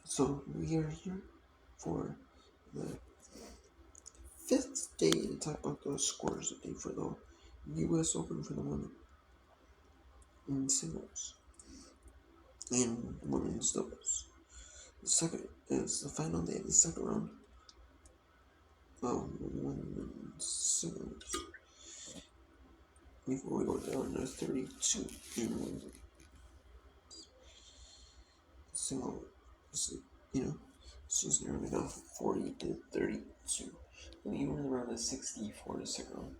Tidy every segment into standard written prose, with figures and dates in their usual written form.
So we are here for the fifth day to talk about the scores update for the U.S. Open for the women in singles and women's doubles. The second is the final day of the second round of women's singles. Before we go down to 32 in single, you know, she's nearly enough 40 to 32. We were around the 64 to second round.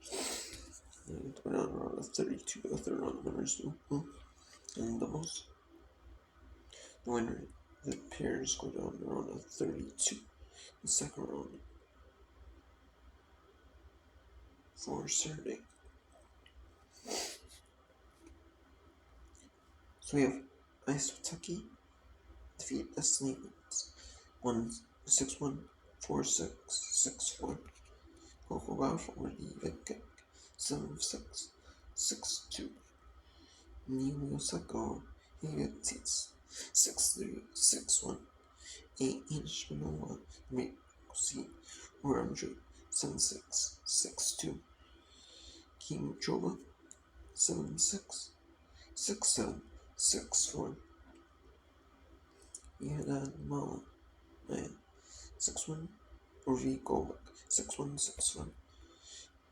And go down around the 32 to third round winners do. And doubles. The winner, the pairs go down around the 32. The second round for Saturday. So we have Ice Tucky defeat Destiny Wins 1-6-1, 4-6, 6-4. Coco Gauff over the Red Kick 7-6, 6-2. Niu Osaka Higatis 6-3, 6-1. 8-inch Manoa Mikusi Orange 7-6, 6-2. Kim Joba 7-6, 6-7, 6-4. Yana Mala 6-1. Urvi Govak 6-1, 6-1.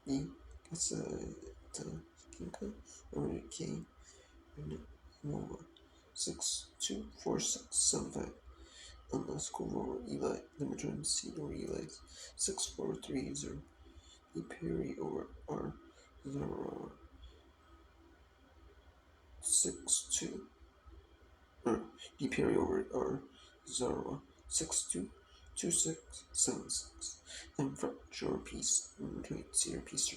E Kasata Kinka K Nova 6-2, 4-6, 7-5. Unless Eli, number 2 seed or Eli 6-4-3-0. E Perry over R 0 6-2. D Perry over R 0 6-2 2-6 7-6. M Fracture Piece number 2 Sierra Piece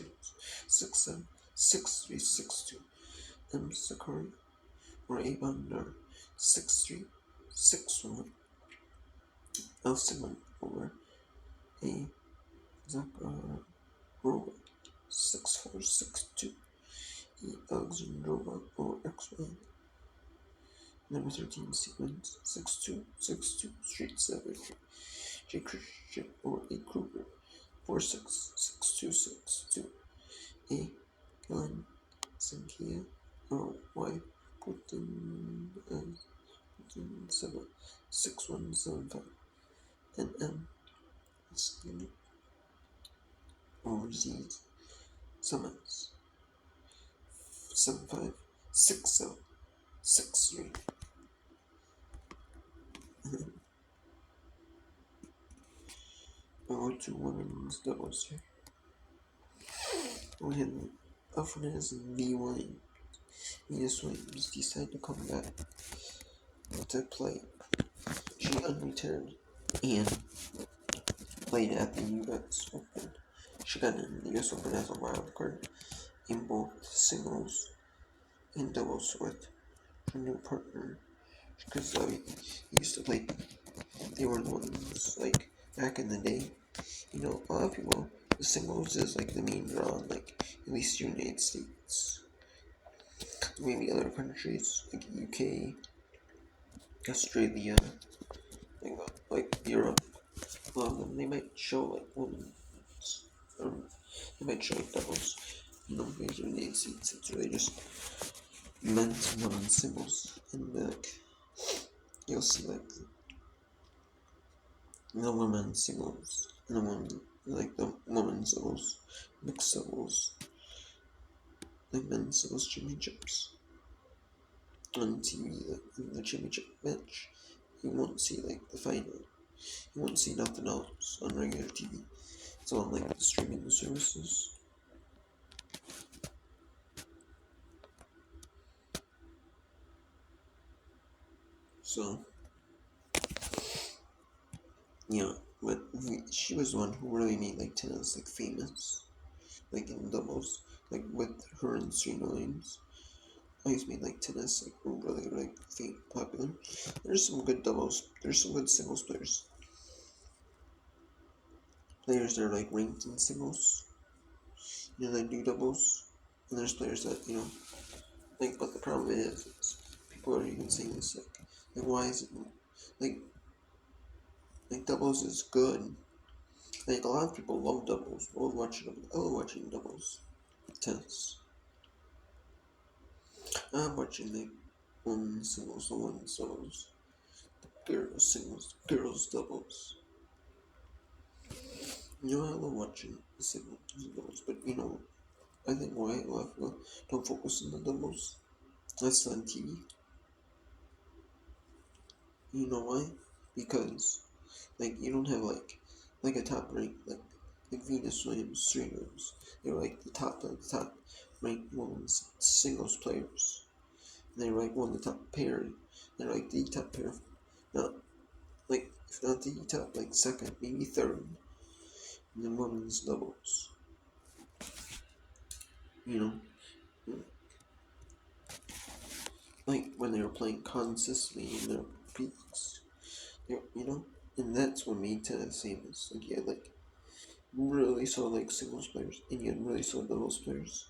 6-7 6-3 6-2. M Sakari or A Bandar 6-3 6-1. L Simon over A Zakharova 6-4 6-2. E Alexandrova over X1 number 13 sequence 6-2 6-2 Street 7. J Christian over A Kruger 4-6 6-2 6-2. A Glenn Sankia or Y Putin 7 6-1 7-5. And M Skinny over Z Summons 7-5 6-7 6-3. I'll go to women's doubles here. We had Alfred and V1. Venus Williams decided to come back to play. She unretired and played at the US Open. She got in the US Open as a wild card in both singles and doubles with her new partner. Because he used to play, they were the ones, like, back in the day. You know, a lot of people, the singles is like the main draw in, like, at least the United States. Maybe other countries, like UK, Australia, like Europe. A lot of them, they might show like women's, they might show like doubles. These are the United States, it's really just men's and women's singles. And like, you'll see like the women's singles, and the women, like the women's singles, mixed singles, like men's singles championships on TV, like in the championship match. You won't see like the final. You won't see nothing else on regular TV. It's on like the streaming services. So yeah, but she was the one who really made like tennis like famous, like in doubles, like with her and Serena Williams. Always made like tennis like really like popular. There's some good doubles. There's some good singles players. Players that are like ranked in singles. You know, they do doubles. And there's players that, you know, like, but the problem is people are even saying this, like why is it, like, like doubles is good. Like a lot of people love doubles. I love watching doubles tennis. I'm watching like women's doubles, girls singles, girls doubles. I love watching the singles and doubles, but I think why a lot of people don't focus on the doubles. That's on TV. You know why? Because you don't have like a top rank like Venus Williams, Serena Williams. They're like the top ranked women's singles players. They're like one of the top pair. They're like the top pair. Not like if not the top, like second, maybe third in the women's doubles. You know, like when they were playing consistently in their peaks. And that's what made tennis famous. Like you had like really saw like singles players, and you had really saw doubles players.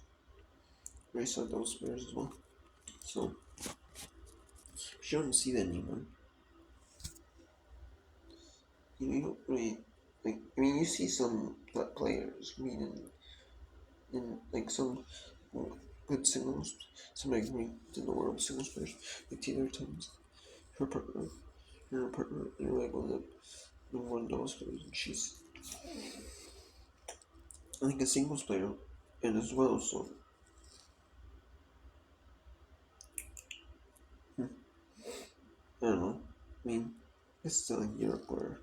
Really saw doubles players as well. So you don't see that anymore. You don't really like. I mean, you see some players. I mean, in like some good singles, some like ranked in the world singles players, like Taylor Thomas, her partner, they're like one of the one doubles players, and she's I think a singles player, and as well. So I don't know. I mean, it's still in Europe where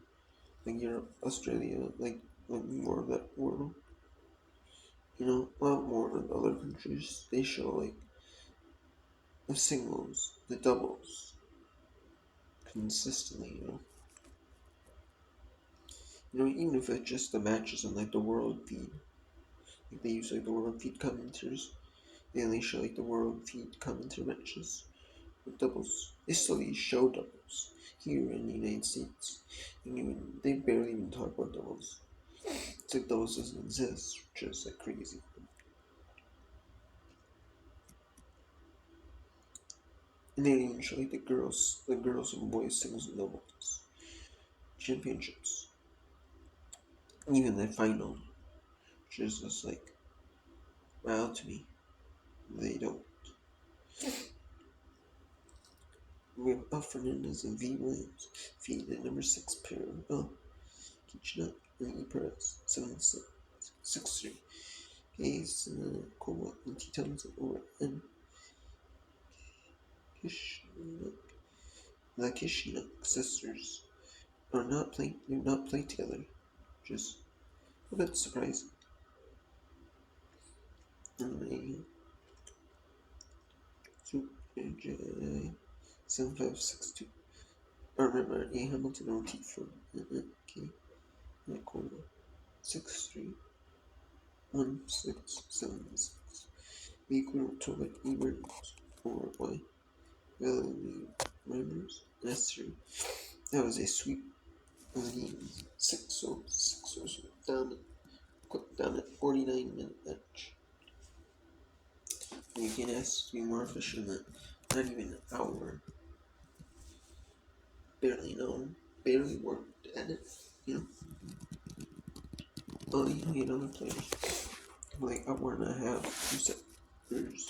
like Europe, Australia, like more of that world. A lot more in other countries. They show like the singles, the doubles, consistently. Even if it's just the matches on like the world feed, like they use like the world feed commentators. They only show like the world feed commentary matches with doubles. They still use show doubles here in the United States, and they barely even talk about doubles. It's like doubles doesn't exist, which is like crazy. And they didn't even show like the girls and boys singles and doubles championships. Even the final, which is just like wow to me. They don't. We have Al Fernandez and V Williams, feed at number 6 pair. Kitchener and E Perez, 7-6-6-3. Hayes, Kova, and T Townsend over and Kishnak. The Kishnak sisters do not play together. Just a bit surprising. And J 7562. I remember A Hamilton or T for K. Kova 631676. Equal to like Ebert or Y. Valley Rivers. That's 3. That was a sweep of the game. 6-0, down at 49-minute bench. You can ask to be more efficient than not even an hour. Barely worked at it, you know. You know, other players like hour and a half, 2 seconds.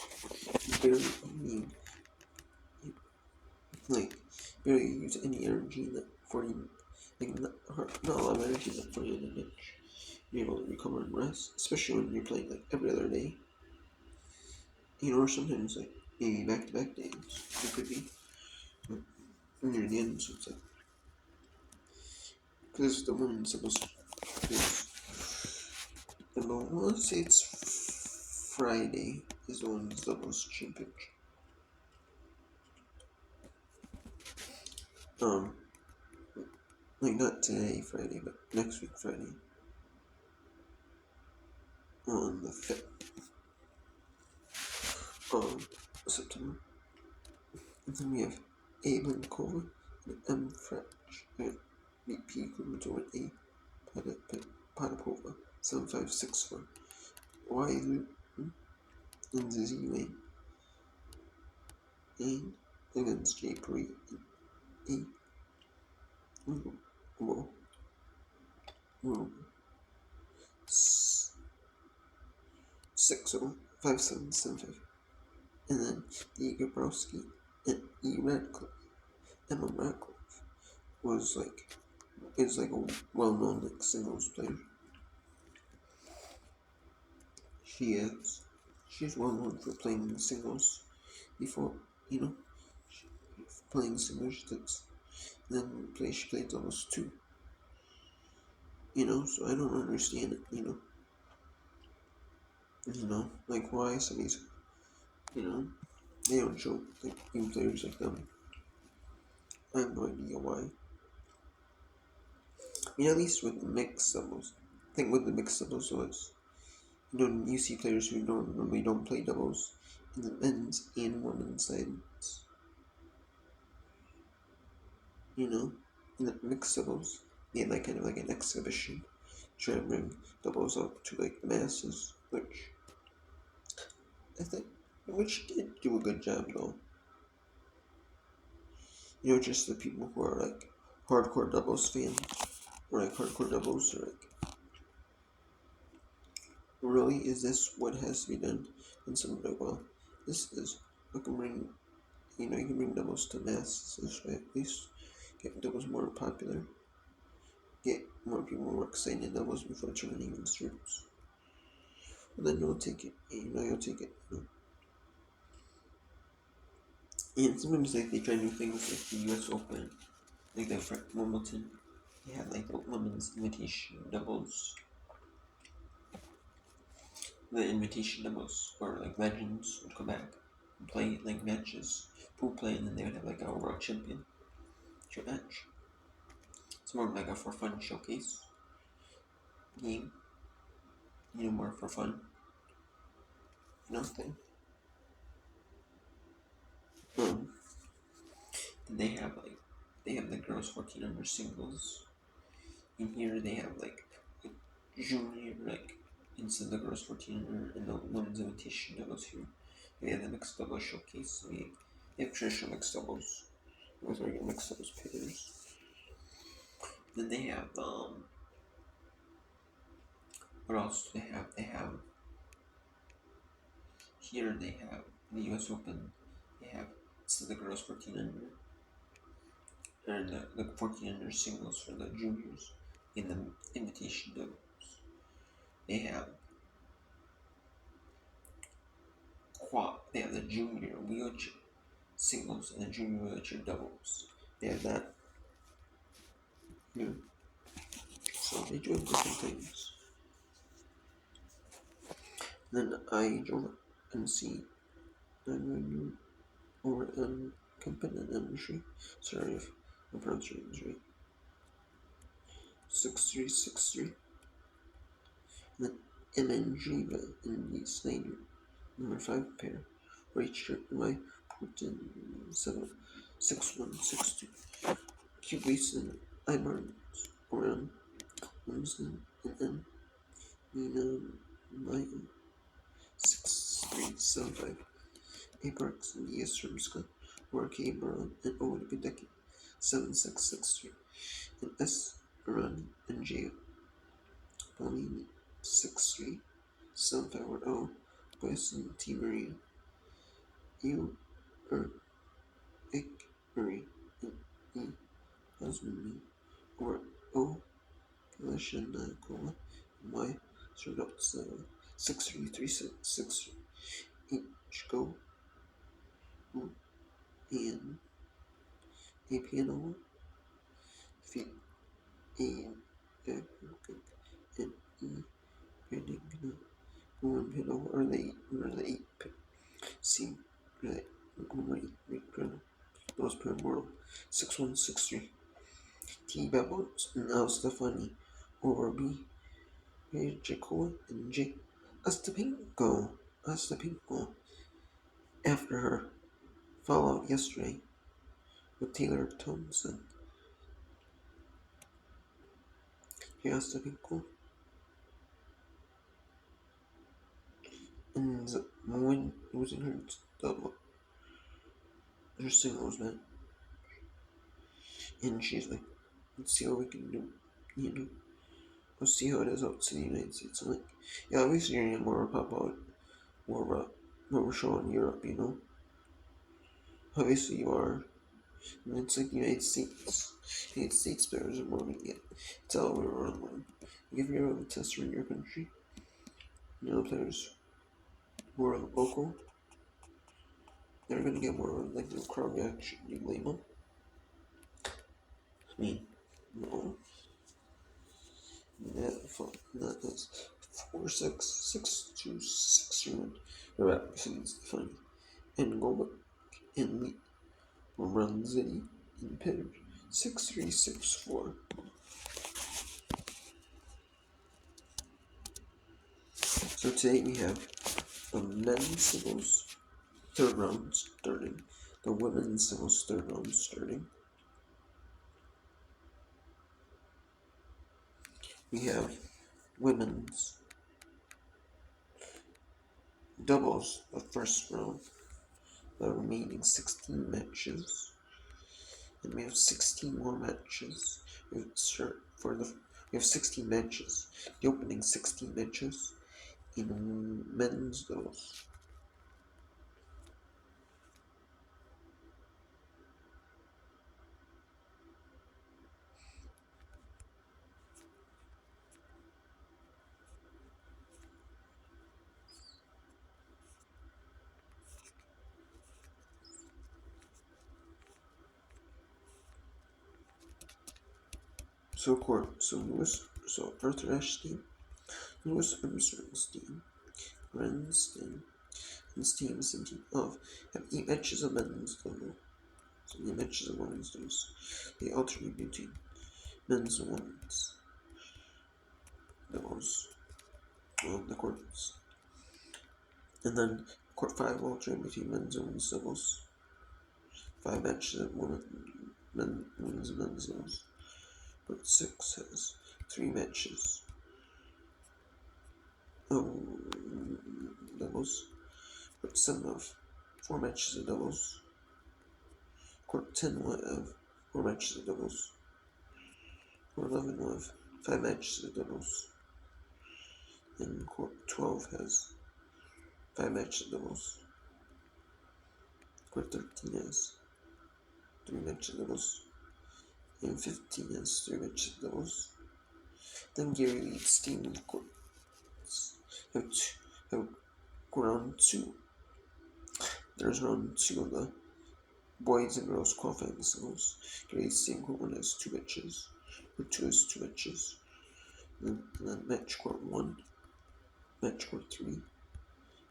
Barely, like, barely use any energy in that 40, like, not a lot of energy in that 40-minute bench. You're able to recover and rest, especially when you're playing like every other day. Or sometimes like maybe back-to-back days. It could be near the end, so it's like because the women's supposed to let's say it's Friday is the women's doubles championship. Like not today Friday, but next week Friday on the 5th of September. And then we have A Blinkova and M French and BP Kumatova A Potapova 7564. Y Lu and Z Wayne and against J Paree A Whoa. room 605775. And then E. Gabrowski and E. Radcliffe. Emma Radcliffe is like a well-known like singles player. She's well known for playing singles before, you know, playing singles that's then she played doubles too. So I don't understand it, like why some of these, you know, they don't show like new players like them. I have no idea why. At least with the mixed doubles. I think with the mixed doubles was, you see players who normally don't play doubles in the men's and women's sides. In the mixed doubles, they had like kind of like an exhibition, trying to bring doubles up to like the masses, I think, which did do a good job though. Just the people who are like hardcore doubles fans, or like hardcore doubles, are like, really, is this what has to be done? And some are like, well, this is what can bring, you can bring doubles to masses, right? At least get doubles more popular, get more people more excited in doubles before the tournament even starts. Well, then you'll take it, you'll take it, And sometimes like they try new things like the US Open, like the Wimbledon. They had like the women's invitation doubles. The invitation doubles where like legends would come back and play like matches, pool play, and then they would have like a world championship match. It's more like a for fun showcase game. More for fun, thing. Um, then they have the girls 14 under singles. In here they have like junior, like instead of the girls 14 under and the women's invitation doubles here. They have the mixed doubles showcase. They have traditional mixed doubles with regular mixed doubles pairs. Then they have what else do they have? They have here they have the US Open. They have instead of the girls 14 under and the 14 under singles for the juniors in the invitation doubles. They have they have the junior wheelchair singles and the junior wheelchair doubles. They have that. So they do have different things. Then I drove and see the or company industry. Sorry if my pronunciation is right. 6363. Then MNG in the Snyder number 5 pair. Right shirt by Putin 76162. Q Basin Ibarns around Winston and then Nina Maya 6375. Apex and the Estremska or K Brown and Owen Bideki 7663. And S Run and J Pauline 6375 Bison T Maria U Ik Marie and E Husband or O Kalashnikova Y Serdotsa 633663 each go and a piano fit and and E reading one piano or the 8 C most per world 6163 T Babbles and Al Stefani over B Jacoa and J Astapinko after her fallout yesterday with Taylor Thompson. Astapinko and when losing her double her singles match, and she's like, let's see what we can do, Let's see how it is out to the United States. I'm like, yeah, obviously you're getting more pop out, more what we're showing in Europe, you know. Obviously you are. And it's like the United States. United States players are more than it. It's all over around. If you're a tester in your country, you know, players who are local, they're gonna get more like the crowd reaction. You blame them? I mean, no. Yeah, fuck. That is 4-6-6-2-6-1. Right, it's funny. And go back and lead. Run City in Pitter 6-3-6-4. So today we have the men's singles third round starting, the women's singles third round starting. We have women's doubles the first round, the remaining 16 matches, and we have 16 more matches. We have 16 matches, the opening 16 matches in men's doubles. So Arthur Ashe, Louis Armstrong, Renston, and Steve Simson have 8 matches of men's double, so 8 matches of women's doubles. They alternate between men's and women's doubles on the courts. And then court 5 will alternate between men's and women's doubles. 5 matches of women's and men's doubles. Court 6 has 3 matches of doubles. Court 7 of 4 matches of doubles. Court 10 will have 4 matches of doubles. Court 11 will have 5 matches of doubles. And Court 12 has 5 matches of doubles. Court 13 has 3 matches of doubles. And 15 has 3 matches of doubles. Then Gary leads team with courts. Have round 2. There's round 2 of the boys and girls qualifying singles. Gary's team court 1 has 2 matches. Court 2 has 2 matches. And then match court 1, match court 3,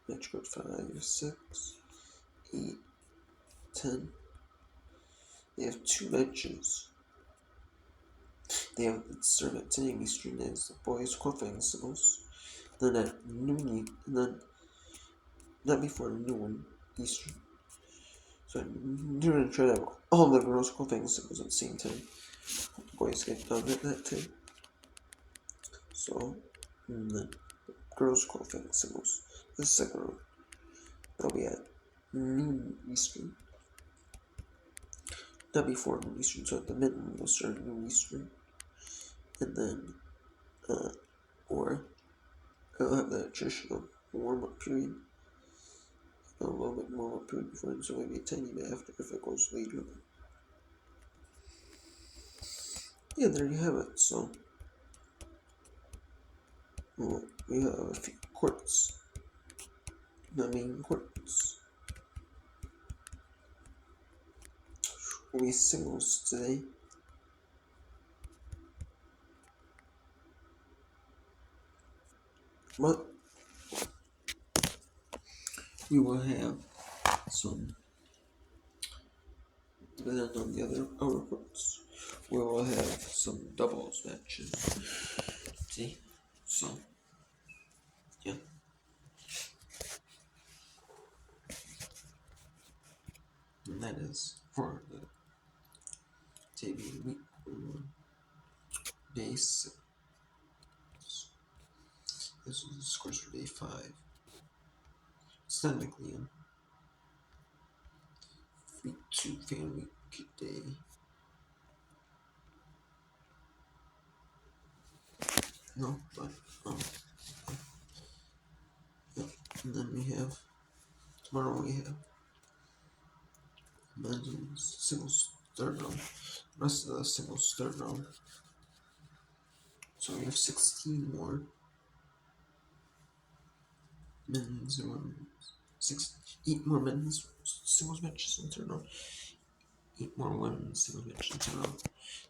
match court 5, 6, 8, 10. They have 2 matches. They have start at 10 a.m. Eastern as the boys qualifying singles. Then at noon, and then not before noon Eastern. So they're gonna try to have all the girls qualifying singles at the same time. The boys get done at that time. So then girls qualifying singles. The second round. They'll be at noon Eastern. Not before noon Eastern, so at the minimum will start at noon Eastern. And then or they'll have that traditional warm-up period. A little bit more period before, so maybe a tiny bit after if it goes later. Yeah, there you have it. So we have a few courts. The main courts. We singles today. But we will have some, depending on the other our courts, we will have some doubles matches. See? So, yeah. And that is for the TV week day 6. This is the scores for day 5. It's technically in week 2 fan week day. No, but yeah. And then we have tomorrow we have men's and singles third round. The rest of the singles third round. So we have 16 more men's and women's. 8 more men's singles matches in third round. 8 more women's singles matches in third round.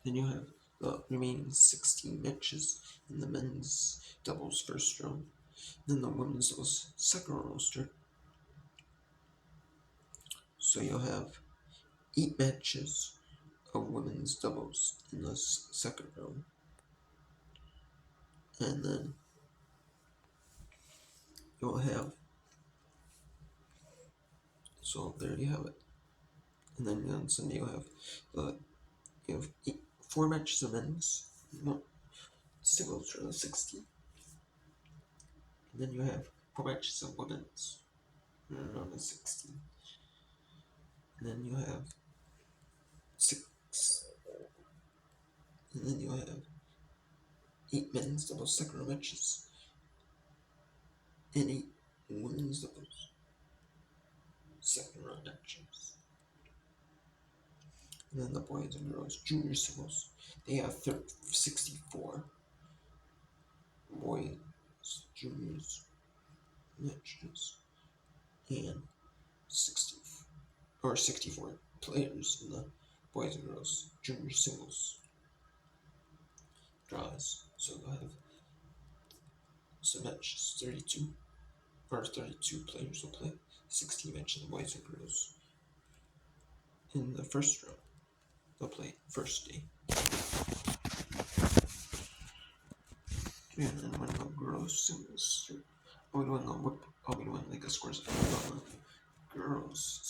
Then you have the remaining 16 matches in the men's doubles first round. Then the women's doubles second round roster. So you'll have 8 matches of women's doubles in the second round. And then you'll have, so there you have it. And then on Sunday you have 4 matches of men's singles for the 16. And then you have 4 matches of women's on the 16. And then you have 6. And then you have 8 men's doubles second round matches and 8 women's doubles second round matches. And then the boys and girls junior singles, they have 64 boys juniors matches and 64 players in the boys and girls junior singles draws. So they'll have some matches, 32 players will play, 16 matches in the boys and girls. In the first round, they'll play first day. And then when the girls singles, I'll be doing like a scores on the girls